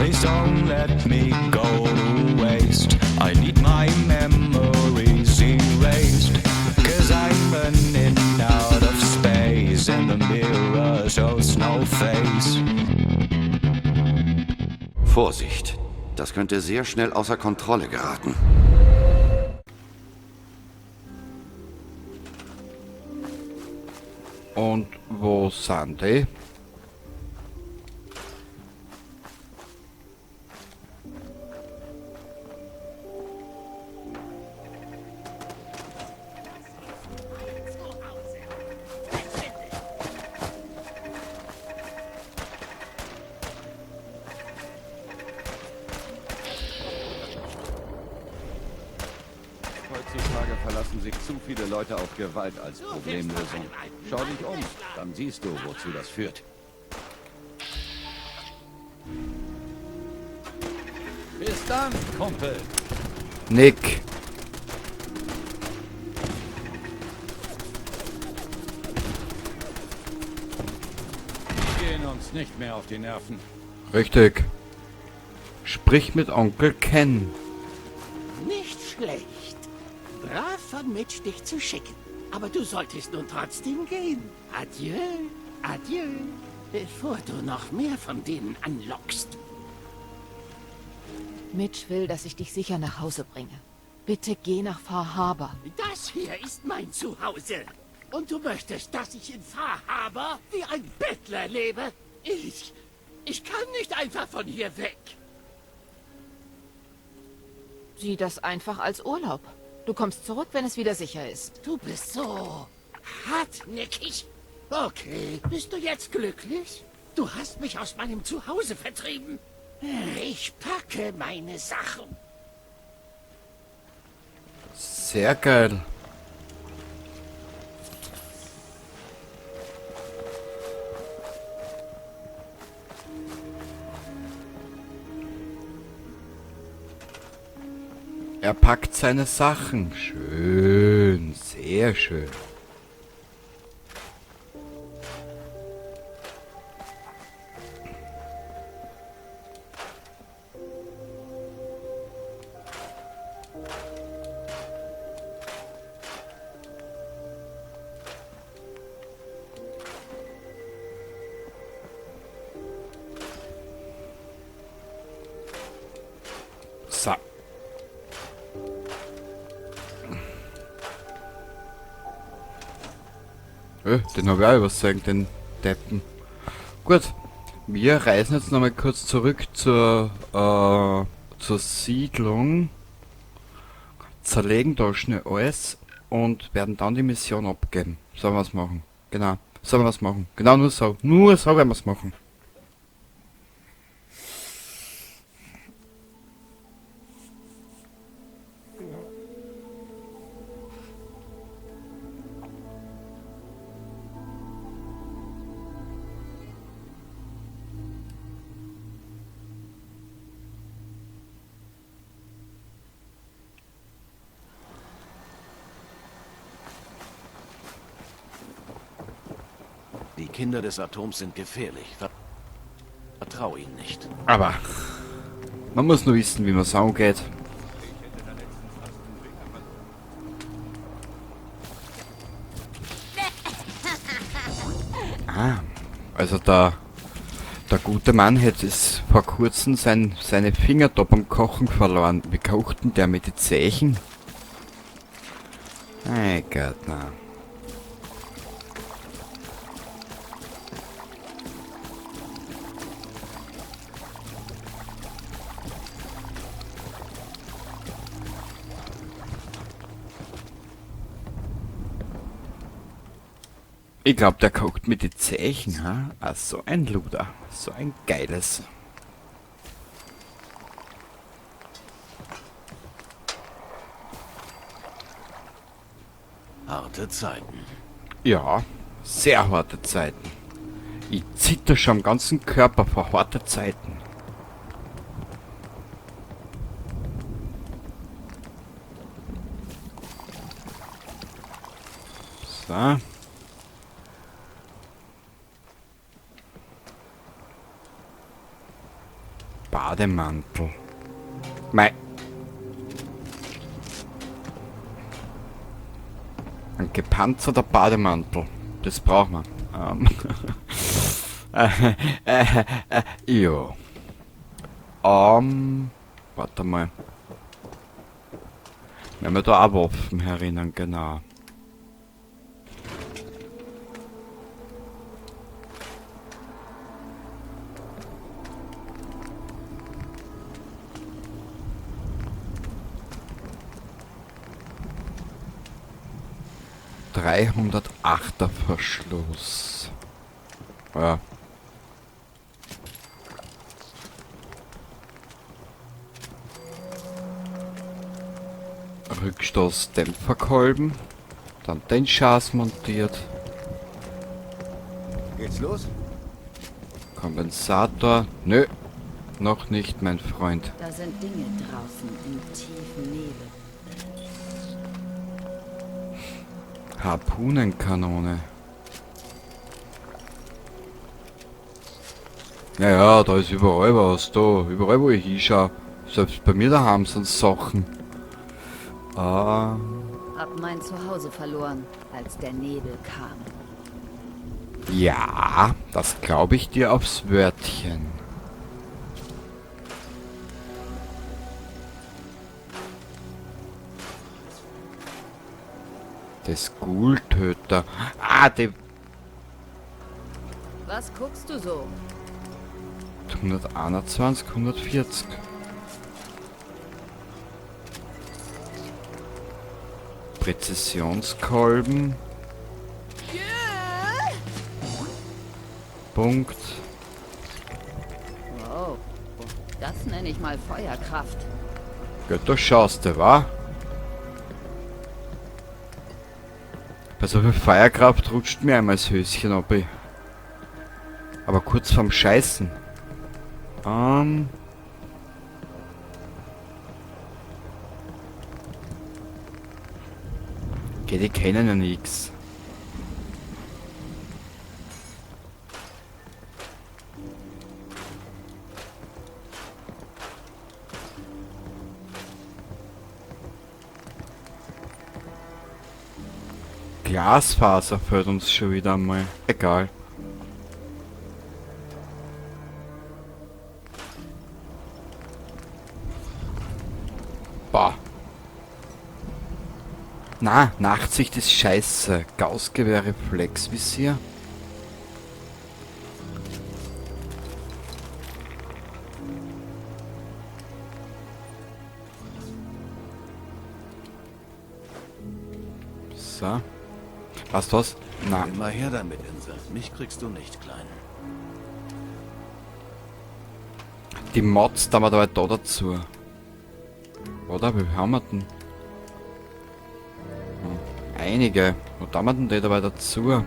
Please don't let me go to waste. I need my memories erased. Cause I'm running out of space and the mirror shows no face. Vorsicht, das könnte sehr schnell außer Kontrolle geraten. Und wo sind die? Heutzutage verlassen sich zu viele Leute auf Gewalt als Problemlösung. Schau dich um, dann siehst du, wozu das führt. Bis dann, Kumpel. Nick. Wir gehen uns nicht mehr auf die Nerven. Richtig. Sprich mit Onkel Ken. Nicht schlecht. Brav von Mitch, dich zu schicken. Aber du solltest nun trotzdem gehen. Adieu, adieu. Bevor du noch mehr von denen anlockst. Mitch will, dass ich dich sicher nach Hause bringe. Bitte geh nach Far Harbor. Das hier ist mein Zuhause. Und du möchtest, dass ich in Far Harbor wie ein Bettler lebe? Ich kann nicht einfach von hier weg. Sieh das einfach als Urlaub. Du kommst zurück, wenn es wieder sicher ist. Du bist so hartnäckig. Okay, bist du jetzt glücklich? Du hast mich aus meinem Zuhause vertrieben. Ich packe meine Sachen. Sehr geil. Er packt seine Sachen. Schön, sehr schön. So. Den habe ich auch übersehen, den Deppen. Gut, wir reisen jetzt nochmal kurz zurück zur Siedlung, zerlegen da schnell alles und werden dann die Mission abgeben. So werden wir es machen. Genau, so werden wir es machen. Genau, nur so werden wir es machen. Die Kinder des Atoms sind gefährlich. Vertrau ihnen nicht. Aber man muss nur wissen, wie man es angeht. Ah, also der gute Mann hätte es vor kurzem seine Finger da beim Kochen verloren. Wie kocht denn der mit den Zehen? Mein Gott, na. Ich glaube, der kocht mit den Zeichen, ha? Ah, so ein Luder. So ein geiles. Harte Zeiten. Ja, sehr harte Zeiten. Ich zitter schon am ganzen Körper vor harten Zeiten. So. Bademantel. Mei. Ein gepanzerter Bademantel. Das braucht man. Ja. Warte mal. Wenn wir da auch Waffen herinnen, genau. ...308er Verschluss. Ja. Rückstoßdämpferkolben. Dann den Schaß montiert. Geht's los? Kompensator. Nö. Noch nicht, mein Freund. Da sind Dinge draußen im tiefen Nebel. Harpunenkanone. Naja, da ist überall was. Da, überall wo ich hinschaue. Selbst bei mir daheim sind Sachen. Ah. Hab mein Zuhause verloren, als der Nebel kam. Ja, das glaube ich dir aufs Wörtchen. Das Ghoul-Töter. Ah, die Was guckst du so? 121, 140. Präzisionskolben. Punkt. Wow, das nenne ich mal Feuerkraft. Ja, da schaust du, wa? Bei so viel Feuerkraft rutscht mir einmal das Höschen ab. Aber kurz vorm Scheißen. Okay, die kennen ja nix. Glasfaser fällt uns schon wieder einmal. Egal. Bah. Na, Nachtsicht ist scheiße. Gaußgewehr, Reflexvisier. So. Weißt du was? Na, Immer her damit, Insel. Mich kriegst du nicht klein. die Mods da wir da dazu. Oder? Wie haben wir denn? Einige. Wo da wir denn die dabei dazu?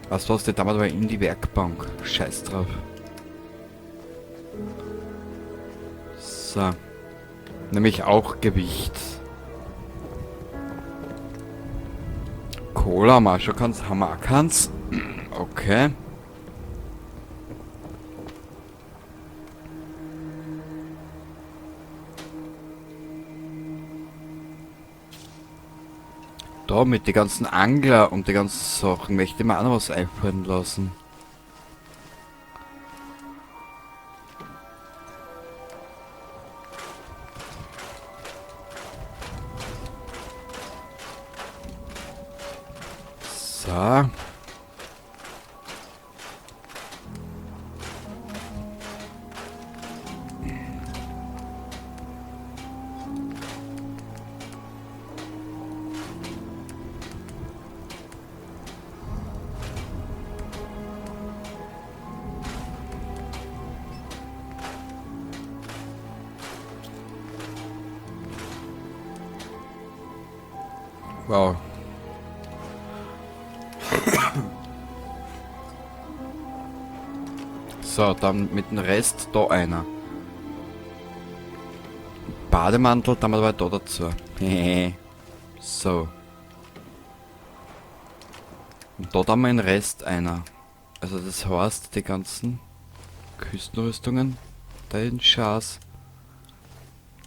Weißt du was? Die da wir dabei in die Werkbank. Scheiß drauf. So. Nämlich auch Gewicht. Cola haben wir schon keins. Haben wir auch keins. Okay. Da mit den ganzen Angler und die ganzen Sachen möchte ich mir auch noch was einfallen lassen. So. Wow. So, dann mit dem Rest da einer. Bademantel, dann mal da dazu. So. Und da dann mal den Rest einer. Also das heißt, die ganzen Küstenrüstungen Den Schatz.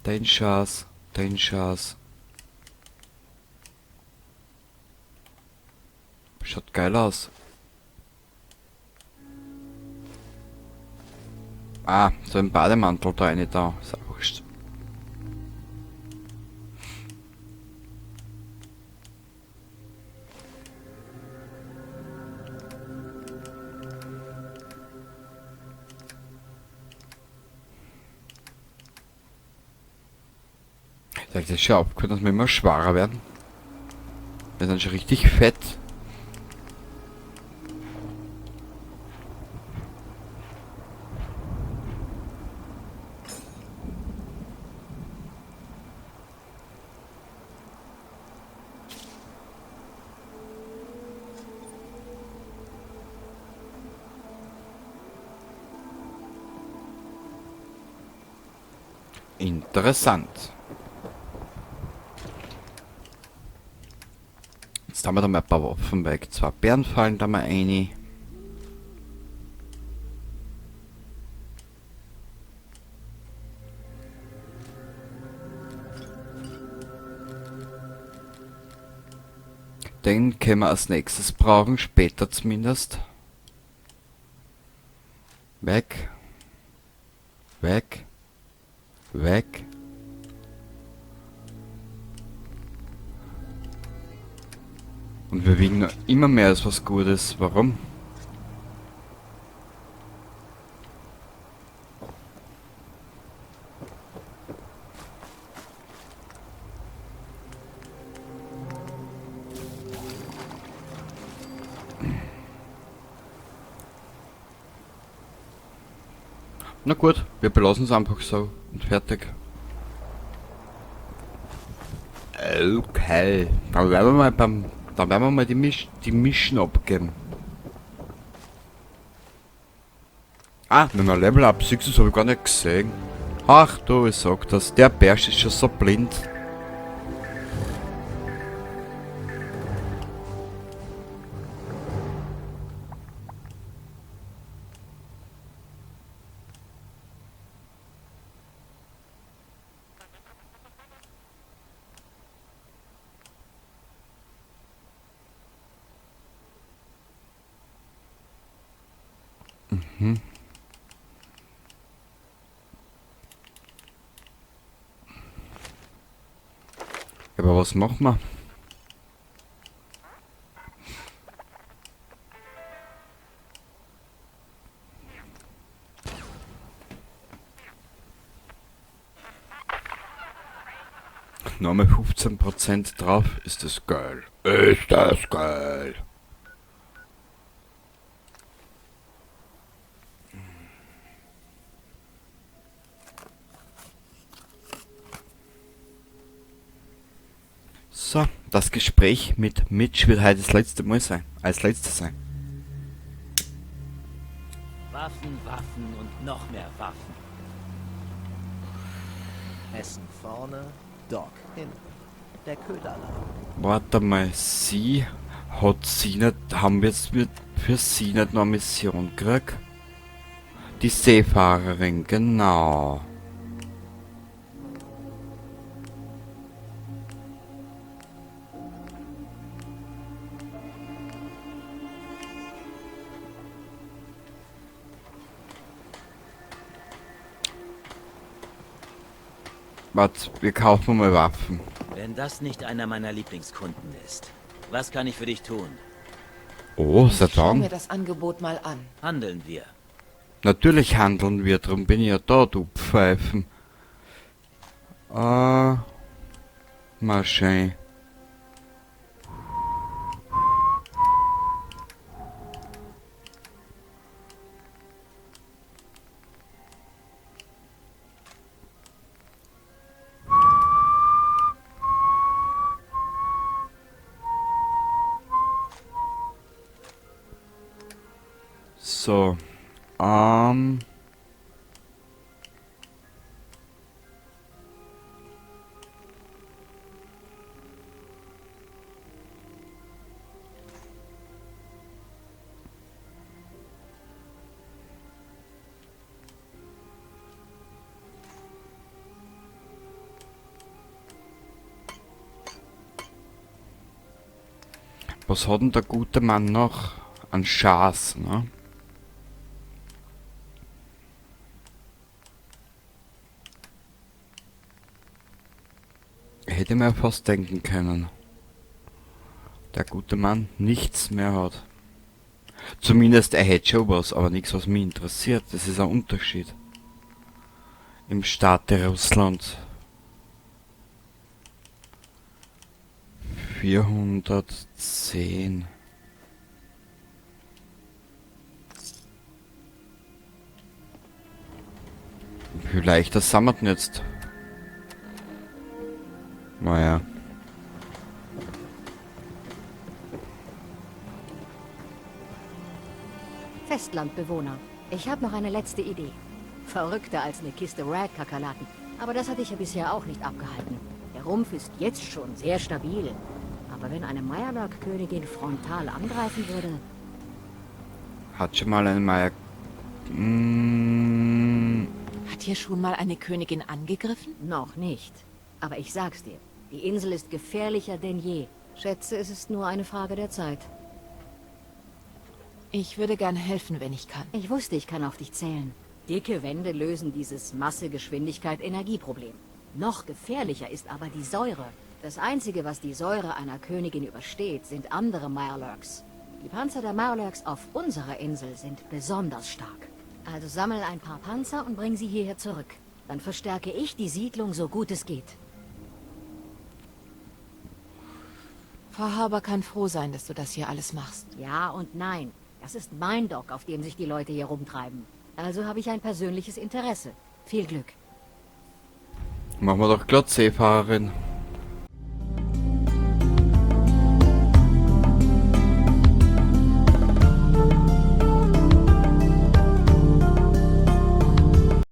Den Schatz. Den Schatz. Schaut geil aus. Ah, so ein Bademantel da eine da. Ist auch wurscht. Das ist schon aufgehört, dass wir immer schwerer werden. Wir sind schon richtig fett. Interessant. Jetzt haben wir da mal ein paar Waffen weg. 2 Bären fallen da mal rein. Den können wir als nächstes brauchen, später zumindest. Weg. Weg. Weg. Und wir wiegen noch immer mehr als was Gutes. Warum? Na gut, wir belassen es einfach so und fertig. Okay, dann werden wir mal die Mission abgeben. Ah, wenn wir Level Up 6, das habe ich gar nicht gesehen. Ach du, ich sag das, der Bärsch ist schon so blind. Aber was machen wir? Nochmal 15% drauf, ist das geil. Ist das geil. So, das Gespräch mit Mitch wird heute das letzte Mal sein. Als letztes sein. Waffen, Waffen und noch mehr Waffen. Essen vorne, Doc hinten. Der Köderladen. Warte mal, haben wir jetzt für sie nicht noch eine Mission gekriegt? Die Seefahrerin, genau. Warte, wir kaufen mal Waffen. Wenn das nicht einer meiner Lieblingskunden ist, was kann ich für dich tun? Oh, Schau mir Satan. das Angebot mal an. Handeln wir. Natürlich handeln wir, drum bin ich ja da, du Pfeifen. Mal schön. So, Was hat denn der gute Mann noch an Schaß, ne? Hätte mir fast denken können. Der gute Mann nichts mehr hat. Zumindest er hätte schon was, aber nichts, was mich interessiert. Das ist ein Unterschied. Im Staate Russland. 410. Wie leicht das sind wir denn jetzt? Naja. Festlandbewohner. Ich habe noch eine letzte Idee. Verrückter als eine Kiste Rad-Kakerlaken. Aber das hat dich ja bisher auch nicht abgehalten. Der Rumpf ist jetzt schon sehr stabil. Aber wenn eine Meyerlurk-Königin frontal angreifen würde... Hat schon mal eine Meier... Hat hier schon mal eine Königin angegriffen? Noch nicht. Aber ich sag's dir, die Insel ist gefährlicher denn je. Schätze, es ist nur eine Frage der Zeit. Ich würde gern helfen, wenn ich kann. Ich wusste, ich kann auf dich zählen. Dicke Wände lösen dieses Masse-Geschwindigkeit-Energieproblem. Noch gefährlicher ist aber die Säure. Das Einzige, was die Säure einer Königin übersteht, sind andere Meyerlurks. Die Panzer der Meyerlurks auf unserer Insel sind besonders stark. Also sammel ein paar Panzer und bring sie hierher zurück. Dann verstärke ich die Siedlung so gut es geht. Frau Harber kann froh sein, dass du das hier alles machst. Ja und nein. Das ist mein Dock, auf dem sich die Leute hier rumtreiben. Also habe ich ein persönliches Interesse. Viel Glück. Machen wir doch glatt Seefahrerin.